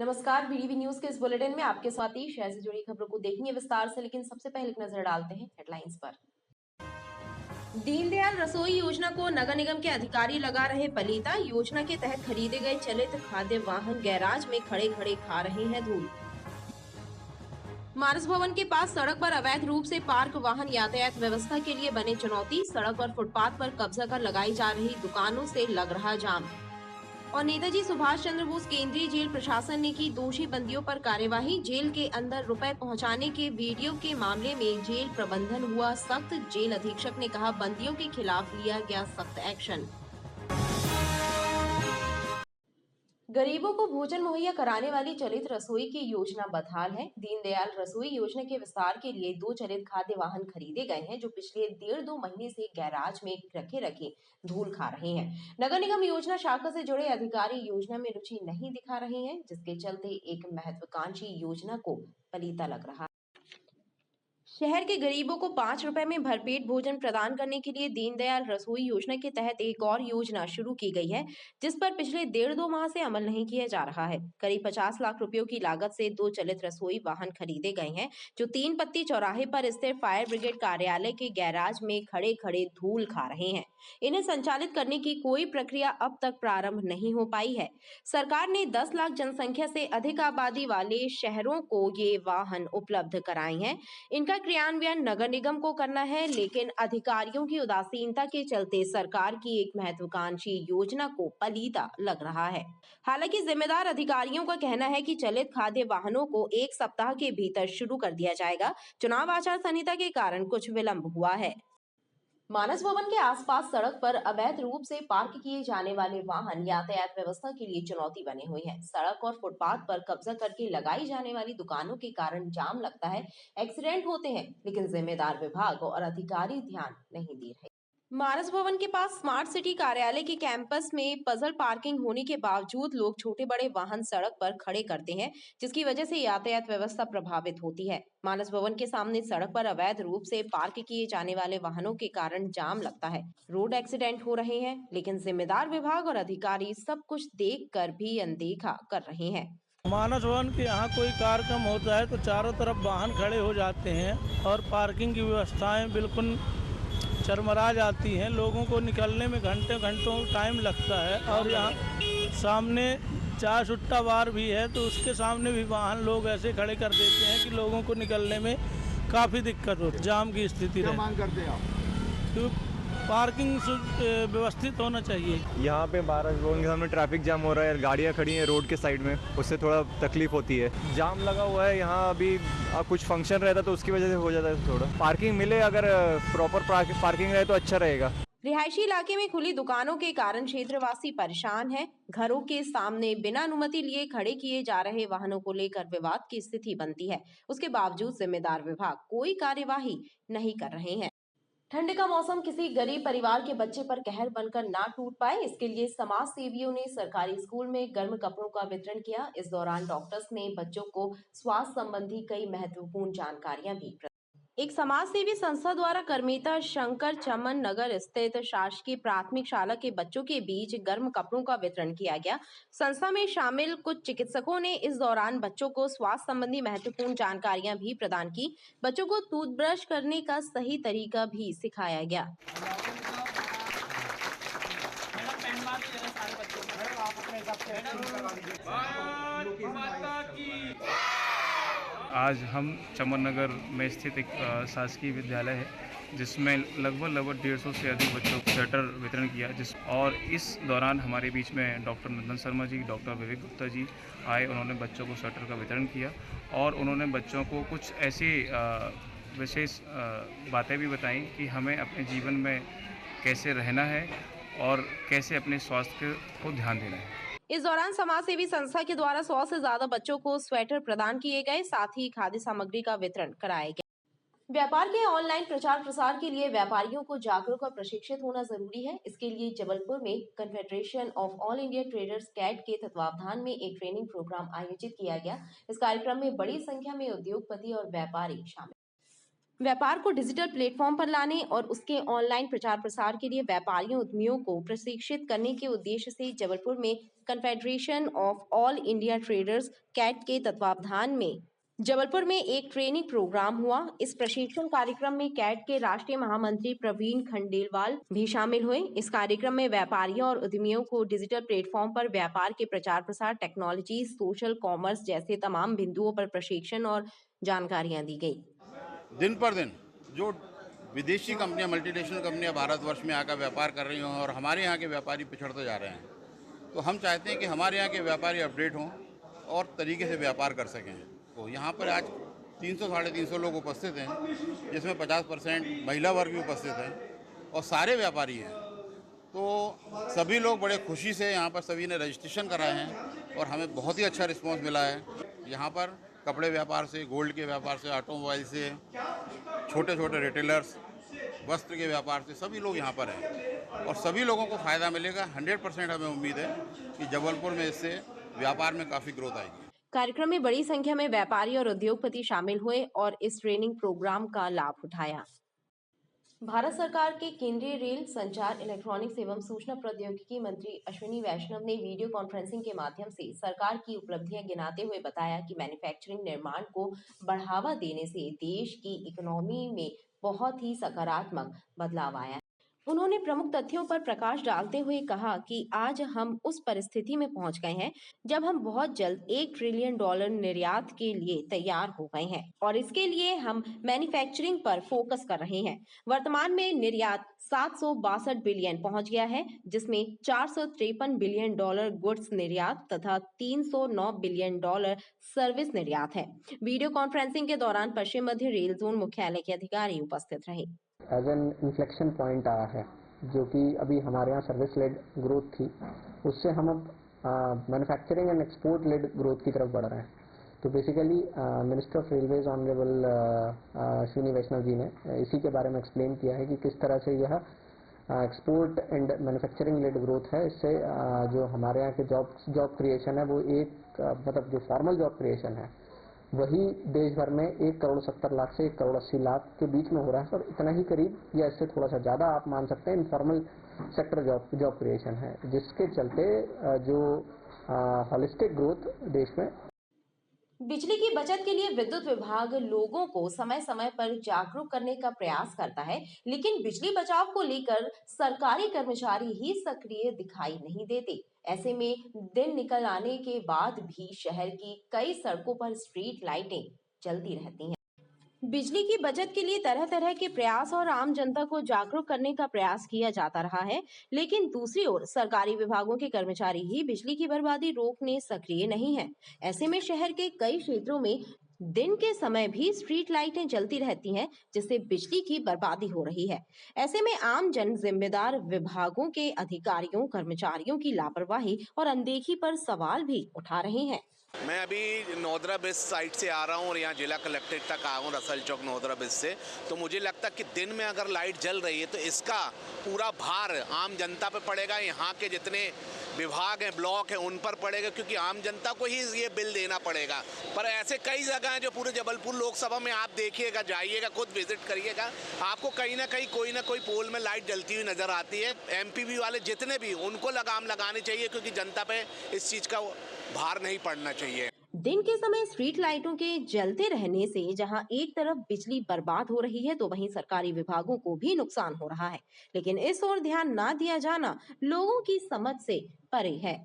नमस्कार, BDV news के इस बुलेटिन में आपके साथ ही शहर से जुड़ी खबरों को देखेंगे विस्तार से, लेकिन सबसे पहले एक नजर डालते हैं हेडलाइंस पर। दीनदयाल रसोई योजना को नगर निगम के अधिकारी लगा रहे पलीता। योजना के तहत खरीदे गए चलित खाद्य वाहन गैराज में खड़े खड़े खा रहे हैं धूल। मानस भवन के पास सड़क पर अवैध रूप से पार्क वाहन यातायात व्यवस्था के लिए बने चुनौती। सड़क और फुटपाथ पर कब्जा कर लगाई जा रही दुकानों से लग रहा जाम। और नेताजी सुभाष चंद्र बोस केंद्रीय जेल प्रशासन ने की दोषी बंदियों पर कार्यवाही। जेल के अंदर रुपए पहुंचाने के वीडियो के मामले में जेल प्रबंधन हुआ सख्त। जेल अधीक्षक ने कहा, बंदियों के खिलाफ लिया गया सख्त एक्शन। गरीबों को भोजन मुहैया कराने वाली चलित रसोई की योजना बदहाल है। दीनदयाल रसोई योजना के विस्तार के लिए 2 चलित खाद्य वाहन खरीदे गए हैं, जो पिछले 1.5-2 महीने से गैराज में रखे रखे धूल खा रहे हैं। नगर निगम योजना शाखा से जुड़े अधिकारी योजना में रुचि नहीं दिखा रहे हैं, जिसके चलते एक महत्वाकांक्षी योजना को पलीता लग रहा है। शहर के गरीबों को 5 रुपए में भरपेट भोजन प्रदान करने के लिए दीनदयाल रसोई योजना के तहत एक और योजना शुरू की गई है, जिस पर पिछले 1.5-2 माह से अमल नहीं किया जा रहा है। करीब 50 लाख रुपयों की लागत से 2 चलित रसोई वाहन खरीदे गए हैं, जो 3 पत्ती चौराहे पर स्थित फायर ब्रिगेड कार्यालय के गैराज में खड़े खड़े धूल खा रहे हैं। इन्हें संचालित करने की कोई प्रक्रिया अब तक प्रारंभ नहीं हो पाई है। सरकार ने 10 लाख जनसंख्या से अधिक आबादी वाले शहरों को ये वाहन उपलब्ध कराए हैं। इनका क्रियान्वयन नगर निगम को करना है, लेकिन अधिकारियों की उदासीनता के चलते सरकार की एक महत्वाकांक्षी योजना को पलीता लग रहा है। हालांकि जिम्मेदार अधिकारियों का कहना है कि चलित खाद्य वाहनों को 1 सप्ताह के भीतर शुरू कर दिया जाएगा। चुनाव आचार संहिता के कारण कुछ विलंब हुआ है। मानस भवन के आसपास सड़क पर अवैध रूप से पार्क किए जाने वाले वाहन यातायात व्यवस्था के लिए चुनौती बने हुए हैं। सड़क और फुटपाथ पर कब्जा करके लगाई जाने वाली दुकानों के कारण जाम लगता है, एक्सीडेंट होते हैं, लेकिन जिम्मेदार विभाग और अधिकारी ध्यान नहीं दे रहे। मानस भवन के पास स्मार्ट सिटी कार्यालय के कैंपस में पजल पार्किंग होने के बावजूद लोग छोटे बड़े वाहन सड़क पर खड़े करते हैं, जिसकी वजह से यातायात व्यवस्था प्रभावित होती है। मानस भवन के सामने सड़क पर अवैध रूप से पार्क किए जाने वाले वाहनों के कारण जाम लगता है, रोड एक्सीडेंट हो रहे हैं, लेकिन जिम्मेदार विभाग और अधिकारी सब कुछ देख कर भी अनदेखा कर रहे हैं। मानस भवन के यहाँ कोई कार्यक्रम होता है तो चारों तरफ वाहन खड़े हो जाते हैं और पार्किंग की व्यवस्थाएं बिल्कुल चरमरा जाती हैं। लोगों को निकलने में घंटों टाइम लगता है। और यहाँ सामने चाय सुट्टा बार भी है, तो उसके सामने भी वाहन लोग ऐसे खड़े कर देते हैं कि लोगों को निकलने में काफ़ी दिक्कत होती है, जाम की स्थिति क्या मांग करते हैं आप? तो पार्किंग व्यवस्थित होना चाहिए। यहाँ पे मानस भवन के सामने ट्रैफिक जाम हो रहा है, गाड़ियाँ खड़ी हैं रोड के साइड में, उससे थोड़ा तकलीफ होती है। जाम लगा हुआ है यहाँ, अभी कुछ फंक्शन रहता तो उसकी वजह से हो जाता है थोड़ा। पार्किंग मिले, अगर प्रॉपर पार्किंग रहे तो अच्छा रहेगा। रिहायशी इलाके में खुली दुकानों के कारण क्षेत्रवासी परेशान हैं। घरों के सामने बिना अनुमति लिए खड़े किए जा रहे वाहनों को लेकर विवाद की स्थिति बनती है। उसके बावजूद जिम्मेदार विभाग कोई कार्यवाही नहीं कर रहे हैं। ठंड का मौसम किसी गरीब परिवार के बच्चे पर कहर बनकर ना टूट पाए, इसके लिए समाज सेवियों ने सरकारी स्कूल में गर्म कपड़ों का वितरण किया। इस दौरान डॉक्टर्स ने बच्चों को स्वास्थ्य संबंधी कई महत्वपूर्ण जानकारियां भी। एक समाज सेवी संस्था द्वारा करमेता शंकर चमन नगर स्थित शासकीय प्राथमिक शाला के बच्चों के बीच गर्म कपड़ों का वितरण किया गया। संस्था में शामिल कुछ चिकित्सकों ने इस दौरान बच्चों को स्वास्थ्य संबंधी महत्वपूर्ण जानकारियां भी प्रदान की। बच्चों को टूथब्रश करने का सही तरीका भी सिखाया गया। आज हम चमन नगर में स्थित एक शासकीय विद्यालय है, जिसमें लगभग 150 से अधिक बच्चों को स्वेटर वितरण किया। और इस दौरान हमारे बीच में डॉक्टर नंदन शर्मा जी, डॉक्टर विवेक गुप्ता जी आए। उन्होंने बच्चों को स्वेटर का वितरण किया और उन्होंने बच्चों को कुछ ऐसी विशेष बातें भी बताई कि हमें अपने जीवन में कैसे रहना है और कैसे अपने स्वास्थ्य को ध्यान देना है। इस दौरान समाज सेवी संस्था के द्वारा 100 से ज्यादा बच्चों को स्वेटर प्रदान किए गए, साथ ही खाद्य सामग्री का वितरण कराया गया। व्यापार के ऑनलाइन प्रचार प्रसार के लिए व्यापारियों को जागरूक और प्रशिक्षित होना जरूरी है। इसके लिए जबलपुर में confederation of all India traders CAIT के तत्वावधान में एक ट्रेनिंग प्रोग्राम आयोजित किया गया। इस कार्यक्रम में बड़ी संख्या में उद्योगपति और व्यापारी शामिल। व्यापार को डिजिटल प्लेटफॉर्म पर लाने और उसके ऑनलाइन प्रचार प्रसार के लिए व्यापारियों उद्यमियों को प्रशिक्षित करने के उद्देश्य से जबलपुर में confederation of all India traders CAIT के तत्वावधान में जबलपुर में एक ट्रेनिंग प्रोग्राम हुआ। इस प्रशिक्षण कार्यक्रम में कैट के राष्ट्रीय महामंत्री प्रवीण खंडेलवाल भी शामिल हुए। इस कार्यक्रम में व्यापारियों और उद्यमियों को डिजिटल प्लेटफॉर्म पर व्यापार के प्रचार प्रसार, टेक्नोलॉजी, सोशल कॉमर्स जैसे तमाम बिंदुओं पर प्रशिक्षण और जानकारियां दी गई। दिन पर दिन जो विदेशी कंपनियां, मल्टीनेशनल कंपनियां भारतवर्ष में आकर व्यापार कर रही हों और हमारे यहाँ के व्यापारी पिछड़ते जा रहे हैं, तो हम चाहते हैं कि हमारे यहाँ के व्यापारी अपडेट हों और तरीके से व्यापार कर सकें। तो यहाँ पर आज 300-350 लोग उपस्थित हैं, जिसमें 50% महिला वर्ग भी उपस्थित हैं और सारे व्यापारी हैं। तो सभी लोग बड़े खुशी से यहाँ पर सभी ने रजिस्ट्रेशन कराए हैं और हमें बहुत ही अच्छा रिस्पॉन्स मिला है। यहाँ पर कपड़े व्यापार से, गोल्ड के व्यापार से, ऑटोमोबाइल से, छोटे छोटे रिटेलर्स, वस्त्र के व्यापार से सभी लोग यहाँ पर हैं और सभी लोगों को फ़ायदा मिलेगा। 100% हमें उम्मीद है कि जबलपुर में इससे व्यापार में काफ़ी ग्रोथ आएगी। कार्यक्रम में बड़ी संख्या में व्यापारी और उद्योगपति शामिल हुए और इस ट्रेनिंग प्रोग्राम का लाभ उठाया। भारत सरकार के केंद्रीय रेल, संचार, इलेक्ट्रॉनिक्स एवं सूचना प्रौद्योगिकी मंत्री अश्विनी वैष्णव ने वीडियो कॉन्फ्रेंसिंग के माध्यम से सरकार की उपलब्धियां गिनाते हुए बताया कि मैन्युफैक्चरिंग निर्माण को बढ़ावा देने से देश की इकोनॉमी में बहुत ही सकारात्मक बदलाव आया है। उन्होंने प्रमुख तथ्यों पर प्रकाश डालते हुए कहा कि आज हम उस परिस्थिति में पहुंच गए हैं जब हम बहुत जल्द $1 ट्रिलियन निर्यात के लिए तैयार हो गए हैं और इसके लिए हम मैन्युफैक्चरिंग पर फोकस कर रहे हैं। वर्तमान में निर्यात $762 बिलियन पहुंच गया है, जिसमें $453 बिलियन गुड्स निर्यात तथा $309 बिलियन सर्विस निर्यात है। वीडियो कॉन्फ्रेंसिंग के दौरान पश्चिम मध्य रेल जोन मुख्यालय के अधिकारी उपस्थित रहे। एज एन इन्फ्लेक्शन पॉइंट आया है, जो कि अभी हमारे यहाँ सर्विस लेड ग्रोथ थी, उससे हम अब manufacturing and export led growth की तरफ बढ़ रहे हैं। तो basically minister of railways honourable Ashwini Vaishnaw ji ने इसी के बारे में एक्सप्लेन किया है कि किस तरह से यह export and manufacturing led growth है। इससे जो हमारे यहाँ के जॉब क्रिएशन है वो मतलब जो फॉर्मल जॉब क्रिएशन है वही देश भर में 1,70,00,000 से 1,80,00,000 के बीच में हो रहा है और इतना ही करीब या इससे थोड़ा सा ज़्यादा आप मान सकते हैं इनफॉर्मल सेक्टर जॉब क्रिएशन है, जिसके चलते जो हॉलिस्टिक ग्रोथ देश में। बिजली की बचत के लिए विद्युत विभाग लोगों को समय समय पर जागरूक करने का प्रयास करता है, लेकिन बिजली बचाव को लेकर सरकारी कर्मचारी ही सक्रिय दिखाई नहीं देते। ऐसे में दिन निकल आने के बाद भी शहर की कई सड़कों पर स्ट्रीट लाइटें जलती रहती हैं। बिजली की बचत के लिए तरह तरह के प्रयास और आम जनता को जागरूक करने का प्रयास किया जाता रहा है, लेकिन दूसरी ओर सरकारी विभागों के कर्मचारी ही बिजली की बर्बादी रोकने सक्रिय नहीं हैं। ऐसे में शहर के कई क्षेत्रों में दिन के समय भी स्ट्रीट लाइटें जलती रहती हैं, जिससे बिजली की बर्बादी हो रही है। ऐसे में आम जन जिम्मेदार विभागों के अधिकारियों, कर्मचारियों की लापरवाही और अनदेखी पर सवाल भी उठा रहे हैं। मैं अभी नोदरा बिस साइड से आ रहा हूँ और यहाँ जिला कलेक्ट्रेट तक आया हूँ रसल चौक नोदरा बिस से। तो मुझे लगता है कि दिन में अगर लाइट जल रही है तो इसका पूरा भार आम जनता पे पड़ेगा, यहाँ के जितने विभाग हैं, ब्लॉक हैं, उन पर पड़ेगा, क्योंकि आम जनता को ही ये बिल देना पड़ेगा। पर ऐसे कई जगह हैं जो पूरे जबलपुर लोकसभा में आप देखिएगा, जाइएगा, खुद विजिट करिएगा, आपको कहीं ना कोई पोल में लाइट जलती हुई नजर आती है। एमपीवी वाले जितने भी, उनको लगाम लगानी चाहिए, क्योंकि जनता पे इस चीज का भार नहीं पड़ना चाहिए। दिन के समय स्ट्रीट लाइटों के जलते रहने से जहां एक तरफ बिजली बर्बाद हो रही है, तो वहीं सरकारी विभागों को भी नुकसान हो रहा है, लेकिन इस ओर ध्यान ना दिया जाना लोगों की समझ से परे है।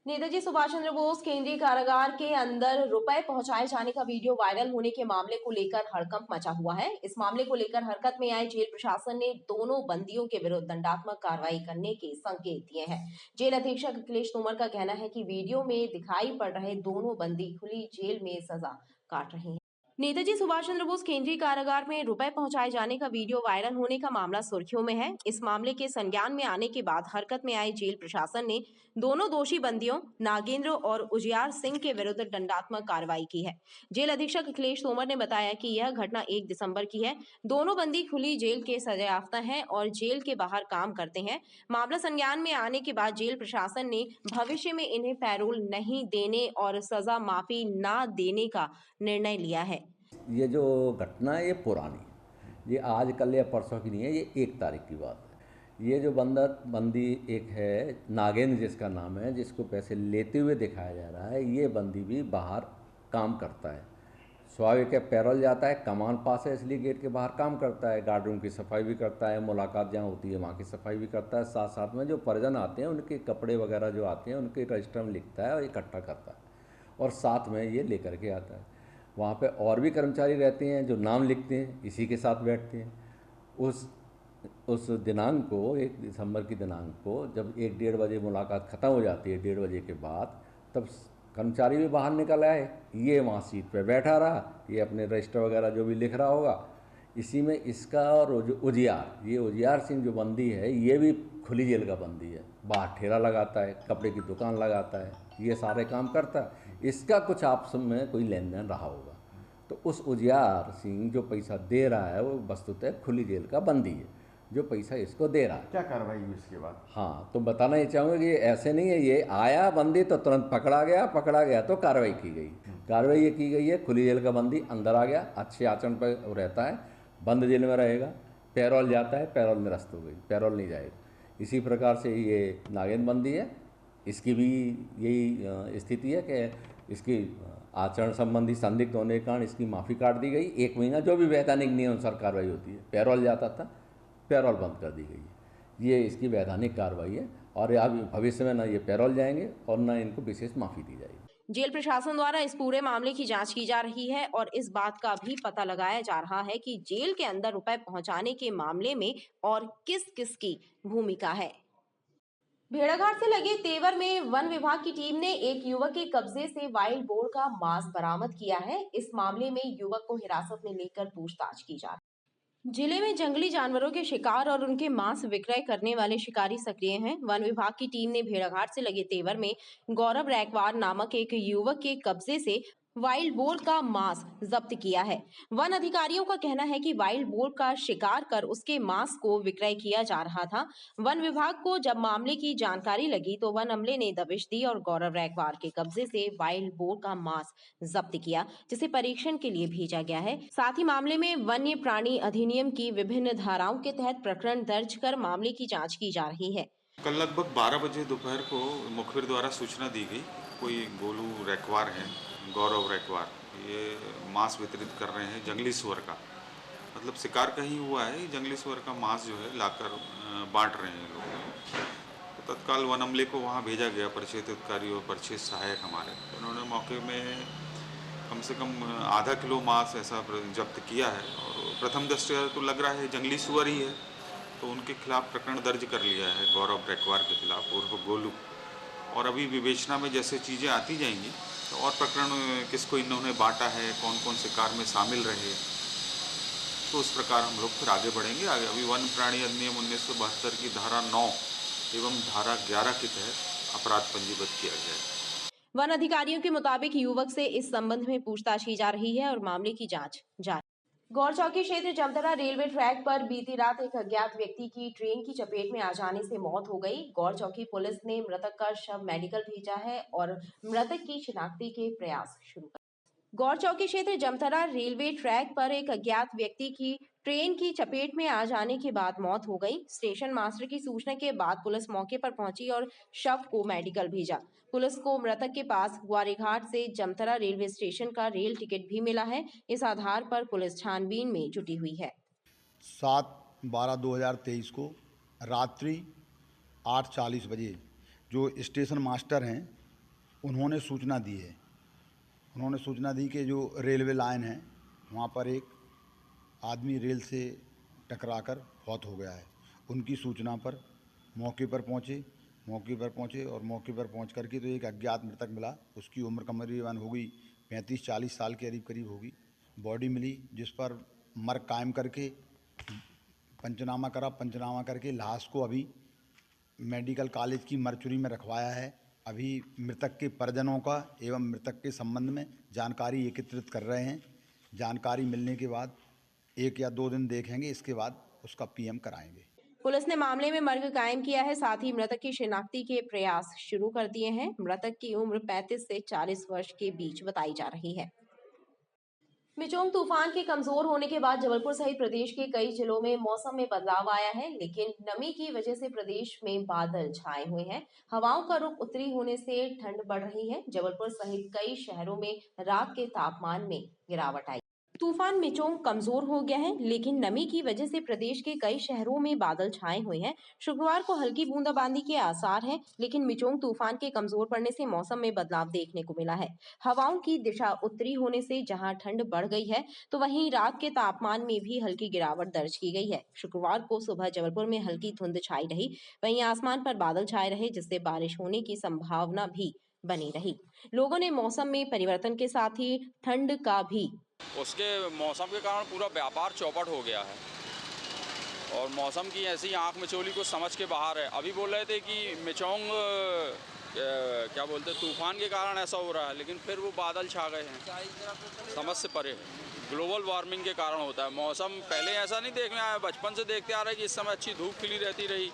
नेताजी सुभाष चंद्र बोस केंद्रीय कारागार के अंदर रुपए पहुंचाए जाने का वीडियो वायरल होने के मामले को लेकर हड़कंप मचा हुआ है। इस मामले को लेकर हरकत में आए जेल प्रशासन ने दोनों बंदियों के विरुद्ध दंडात्मक कार्रवाई करने के संकेत दिए हैं। जेल अधीक्षक अखिलेश तोमर का कहना है कि वीडियो में दिखाई पड़ रहे दोनों बंदी खुली जेल में सजा काट रहे हैं। नेताजी सुभाष चंद्र बोस केंद्रीय कारागार में रुपए पहुंचाए जाने का वीडियो वायरल होने का मामला सुर्खियों में है। इस मामले के संज्ञान में आने के बाद हरकत में आए जेल प्रशासन ने दोनों दोषी बंदियों नागेंद्र और उजियार सिंह के विरुद्ध दंडात्मक कार्रवाई की है। जेल अधीक्षक अखिलेश तोमर ने बताया कि यह घटना 1 दिसंबर की है। दोनों बंदी खुली जेल के सजायाफ्ता हैं और जेल के बाहर काम करते हैं। मामला संज्ञान में आने के बाद जेल प्रशासन ने भविष्य में इन्हें पैरोल नहीं देने और सजा माफी न देने का निर्णय लिया है। ये जो घटना है ये पुरानी है, ये आज कल या परसों की नहीं है, ये 1 तारीख की बात है। ये जो बंदी एक है नागेंद्र जिसका नाम है, जिसको पैसे लेते हुए दिखाया जा रहा है, ये बंदी भी बाहर काम करता है। स्वाभाविक है, पैरोल जाता है, कमान पास है इसलिए गेट के बाहर काम करता है, गार्ड रूम की सफाई भी करता है, मुलाकात जहाँ होती है वहाँ की सफाई भी करता है, साथ साथ में जो परिजन आते हैं उनके कपड़े वगैरह जो आते हैं उनके रजिस्टर में लिखता है और इकट्ठा करता है और साथ में ये लेकर के आता है। वहाँ पे और भी कर्मचारी रहते हैं जो नाम लिखते हैं, इसी के साथ बैठते हैं। उस दिनांक को 1 दिसंबर की दिनांक को जब 1-1:30 बजे मुलाकात ख़त्म हो जाती है, 1:30 बजे के बाद, तब कर्मचारी भी बाहर निकल आए, ये वहाँ सीट पे बैठा रहा, ये अपने रजिस्टर वगैरह जो भी लिख रहा होगा। इसी में इसका और जो उजियार सिंह जो बंदी है, ये भी खुली जेल का बंदी है, बाहर ठेला लगाता है, कपड़े की दुकान लगाता है, ये सारे काम करता है। इसका कुछ आपस में कोई लेन देन रहा होगा, तो उस उजियार सिंह जो पैसा दे रहा है वो वस्तुतः खुली जेल का बंदी है जो पैसा इसको दे रहा है। क्या कार्रवाई हुई इसके बाद? हाँ, तो बताना ये चाहूँगा कि ये ऐसे नहीं है, ये आया बंदी तो तुरंत पकड़ा गया तो कार्रवाई की गई। कार्रवाई ये की गई है, खुली जेल का बंदी अंदर आ गया, अच्छे आचरण पर रहता है, बंद जेल में रहेगा, पैरोल जाता है, पैरोल निरस्त हो गई, पैरोल नहीं जाएगा। इसी प्रकार से ये नागेंद्र बंदी है, इसकी भी यही स्थिति है कि इसकी आचरण संबंधी संदिग्ध होने के कारण इसकी माफ़ी काट दी गई। 1 महीना जो भी वैधानिक नियम अनुसार कार्रवाई होती है, पैरोल जाता था, पैरोल बंद कर दी गई है। ये इसकी वैधानिक कार्रवाई है और अब भविष्य में ना ये पैरोल जाएंगे और ना इनको विशेष माफ़ी दी जाएगी। जेल प्रशासन द्वारा इस पूरे मामले की जांच की जा रही है और इस बात का भी पता लगाया जा रहा है कि जेल के अंदर रुपए पहुंचाने के मामले में और किस किस की भूमिका है। भेड़ाघाट से लगे तेवर में वन विभाग की टीम ने एक युवक के कब्जे से वाइल्ड बोर का मांस बरामद किया है। इस मामले में युवक को हिरासत में लेकर पूछताछ की जा रही है। जिले में जंगली जानवरों के शिकार और उनके मांस विक्रय करने वाले शिकारी सक्रिय हैं। वन विभाग की टीम ने भेड़ाघाट से लगे तेवर में गौरव रैकवार नामक एक युवक के कब्जे से वाइल्ड बोर का मांस जब्त किया है। वन अधिकारियों का कहना है कि वाइल्ड बोर का शिकार कर उसके मांस को विक्रय किया जा रहा था। वन विभाग को जब मामले की जानकारी लगी तो वन अमले ने दबिश दी और गौरव रैकवार के कब्जे से वाइल्ड बोर का मांस जब्त किया, जिसे परीक्षण के लिए भेजा गया है। साथ ही मामले में वन्य प्राणी अधिनियम की विभिन्न धाराओं के तहत प्रकरण दर्ज कर मामले की जाँच की जा रही है। कल लगभग 12 बजे दोपहर को मुखबिर द्वारा सूचना दी गई, कोई गोलू रैकवार है, गौरव रैकवार, ये मांस वितरित कर रहे हैं जंगली सुअर का, मतलब शिकार कहीं हुआ है, जंगली सुअर का मांस जो है लाकर बांट रहे हैं लोग। तो तत्काल वन अमले को वहाँ भेजा गया, परिक्षेत्र अधिकारी और परिक्षेत्र सहायक हमारे, उन्होंने मौके में कम से कम आधा किलो मांस ऐसा जब्त किया है और प्रथम दृष्टया तो लग रहा है जंगली सुअर ही है, तो उनके खिलाफ प्रकरण दर्ज कर लिया है गौरव रैकवार के खिलाफ उर्फ गोलू। और अभी विवेचना में जैसे चीज़ें आती जाएंगी तो और प्रकरण किसको इन्होंने बांटा है, कौन कौन शिकार में शामिल रहे, तो उस प्रकार हम लोग फिर आगे बढ़ेंगे। अभी वन प्राणी अधिनियम 1972 की धारा 9 एवं धारा 11 के तहत अपराध पंजीबद्ध किया गया है। वन अधिकारियों के मुताबिक युवक से इस संबंध में पूछताछ की जा रही है और मामले की जाँच जारी। गौरचौकी क्षेत्र जमतरा रेलवे ट्रैक पर बीती रात एक अज्ञात व्यक्ति की ट्रेन की चपेट में आ जाने से मौत हो गई। गौरचौकी पुलिस ने मृतक का शव मेडिकल भेजा है और मृतक की शिनाख्ती के प्रयास शुरू कर। गौरचौकी क्षेत्र जमतरा रेलवे ट्रैक पर एक अज्ञात व्यक्ति की ट्रेन की चपेट में आ जाने के बाद मौत हो गई। स्टेशन मास्टर की सूचना के बाद पुलिस मौके पर पहुंची और शव को मेडिकल भेजा। पुलिस को मृतक के पास ग्वारीघाट से जमतरा रेलवे स्टेशन का रेल टिकट भी मिला है। इस आधार पर पुलिस छानबीन में जुटी हुई है। 7/12/2023 को रात्रि 8:40 बजे जो स्टेशन मास्टर हैं उन्होंने सूचना दी है। उन्होंने सूचना दी कि जो रेलवे लाइन है वहाँ पर एक आदमी रेल से टकराकर फौत हो गया है। उनकी सूचना पर मौके पर पहुँचे और मौके पर पहुँच करके तो एक अज्ञात मृतक मिला। उसकी उम्र करीबन होगी 35-40 साल के करीब होगी। बॉडी मिली जिस पर मर्ग कायम करके पंचनामा करके लाश को अभी मेडिकल कॉलेज की मर्चुरी में रखवाया है। अभी मृतक के परिजनों का एवं मृतक के संबंध में जानकारी एकत्रित कर रहे हैं। जानकारी मिलने के बाद 1 या 2 दिन देखेंगे, इसके बाद उसका पीएम कराएंगे। पुलिस ने मामले में मर्ग कायम किया है, साथ ही मृतक की शिनाख्ती के प्रयास शुरू कर दिए हैं। मृतक की उम्र 35 से 40 वर्ष के बीच बताई जा रही है। मिचोंग तूफान के कमजोर होने के बाद जबलपुर सहित प्रदेश के कई जिलों में मौसम में बदलाव आया है, लेकिन नमी की वजह से प्रदेश में बादल छाए हुए हैं। हवाओं का रुख उत्तरी होने से ठंड बढ़ रही है। जबलपुर सहित कई शहरों में रात के तापमान में गिरावट आई। तूफान मिचोंग कमजोर हो गया है, लेकिन नमी की वजह से प्रदेश के कई शहरों में बादल छाए हुए हैं। शुक्रवार को हल्की बूंदाबांदी के आसार हैं, लेकिन मिचोंग तूफान के कमजोर पड़ने से मौसम में बदलाव देखने को मिला है। हवाओं की दिशा उत्तरी होने से जहां ठंड बढ़ गई है, तो वहीं रात के तापमान में भी हल्की गिरावट दर्ज की गई है। शुक्रवार को सुबह जबलपुर में हल्की धुंध छाई रही, वहीं आसमान पर बादल छाए रहे, जिससे बारिश होने की संभावना भी बनी रही। लोगों ने मौसम में परिवर्तन के साथ ही ठंड का भी उसके मौसम के कारण पूरा व्यापार चौपट हो गया है और मौसम की ऐसी आंख मिचोली को समझ के बाहर है। अभी बोल रहे थे कि मिचोंग क्या बोलते तूफान के कारण ऐसा हो रहा है, लेकिन फिर वो बादल छा गए हैं, समझ से परे है। ग्लोबल वार्मिंग के कारण होता है। मौसम पहले ऐसा नहीं देखने आया, बचपन से देखते आ रहे कि इस समय अच्छी धूप खिली रहती रही,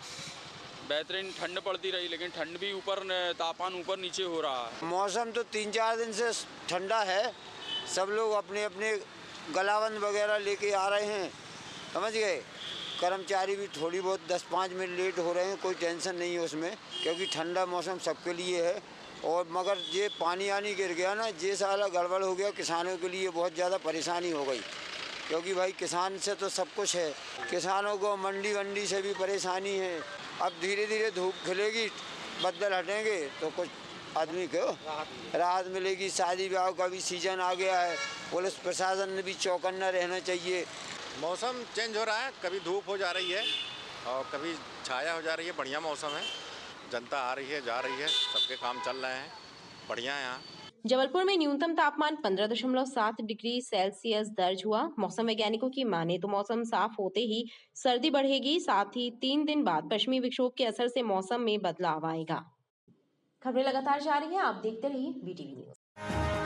बेहतरीन ठंड पड़ती रही, लेकिन ठंड भी तापमान ऊपर नीचे हो रहा है। मौसम तो 3-4 दिन से ठंडा है, सब लोग अपने अपने गलावन वगैरह लेके आ रहे हैं, समझ गए। कर्मचारी भी थोड़ी बहुत 10-5 मिनट लेट हो रहे हैं, कोई टेंशन नहीं है उसमें, क्योंकि ठंडा मौसम सबके लिए है। और मगर ये पानी आनी गिर गया ना, ये साला गड़बड़ हो गया, किसानों के लिए बहुत ज़्यादा परेशानी हो गई, क्योंकि भाई किसान से तो सब कुछ है। किसानों को मंडी से भी परेशानी है। अब धीरे धीरे धूप खिलेगी, बदल हटेंगे तो कुछ आदमी को राहत मिलेगी। शादी ब्याह का भी सीजन आ गया है, पुलिस प्रशासन ने भी चौकन्ना रहना चाहिए। मौसम चेंज हो रहा है, कभी धूप हो जा रही है और कभी छाया हो जा रही है। बढ़िया मौसम है, जनता आ रही है जा रही है, सबके काम चल रहे हैं, बढ़िया है। यहाँ जबलपुर में न्यूनतम तापमान 15.7 डिग्री सेल्सियस दर्ज हुआ। मौसम वैज्ञानिकों की माने तो मौसम साफ होते ही सर्दी बढ़ेगी, साथ ही 3 दिन बाद पश्चिमी विक्षोभ के असर से मौसम में बदलाव आएगा। खबरें लगातार जारी हैं, आप देखते रहिए BTV न्यूज।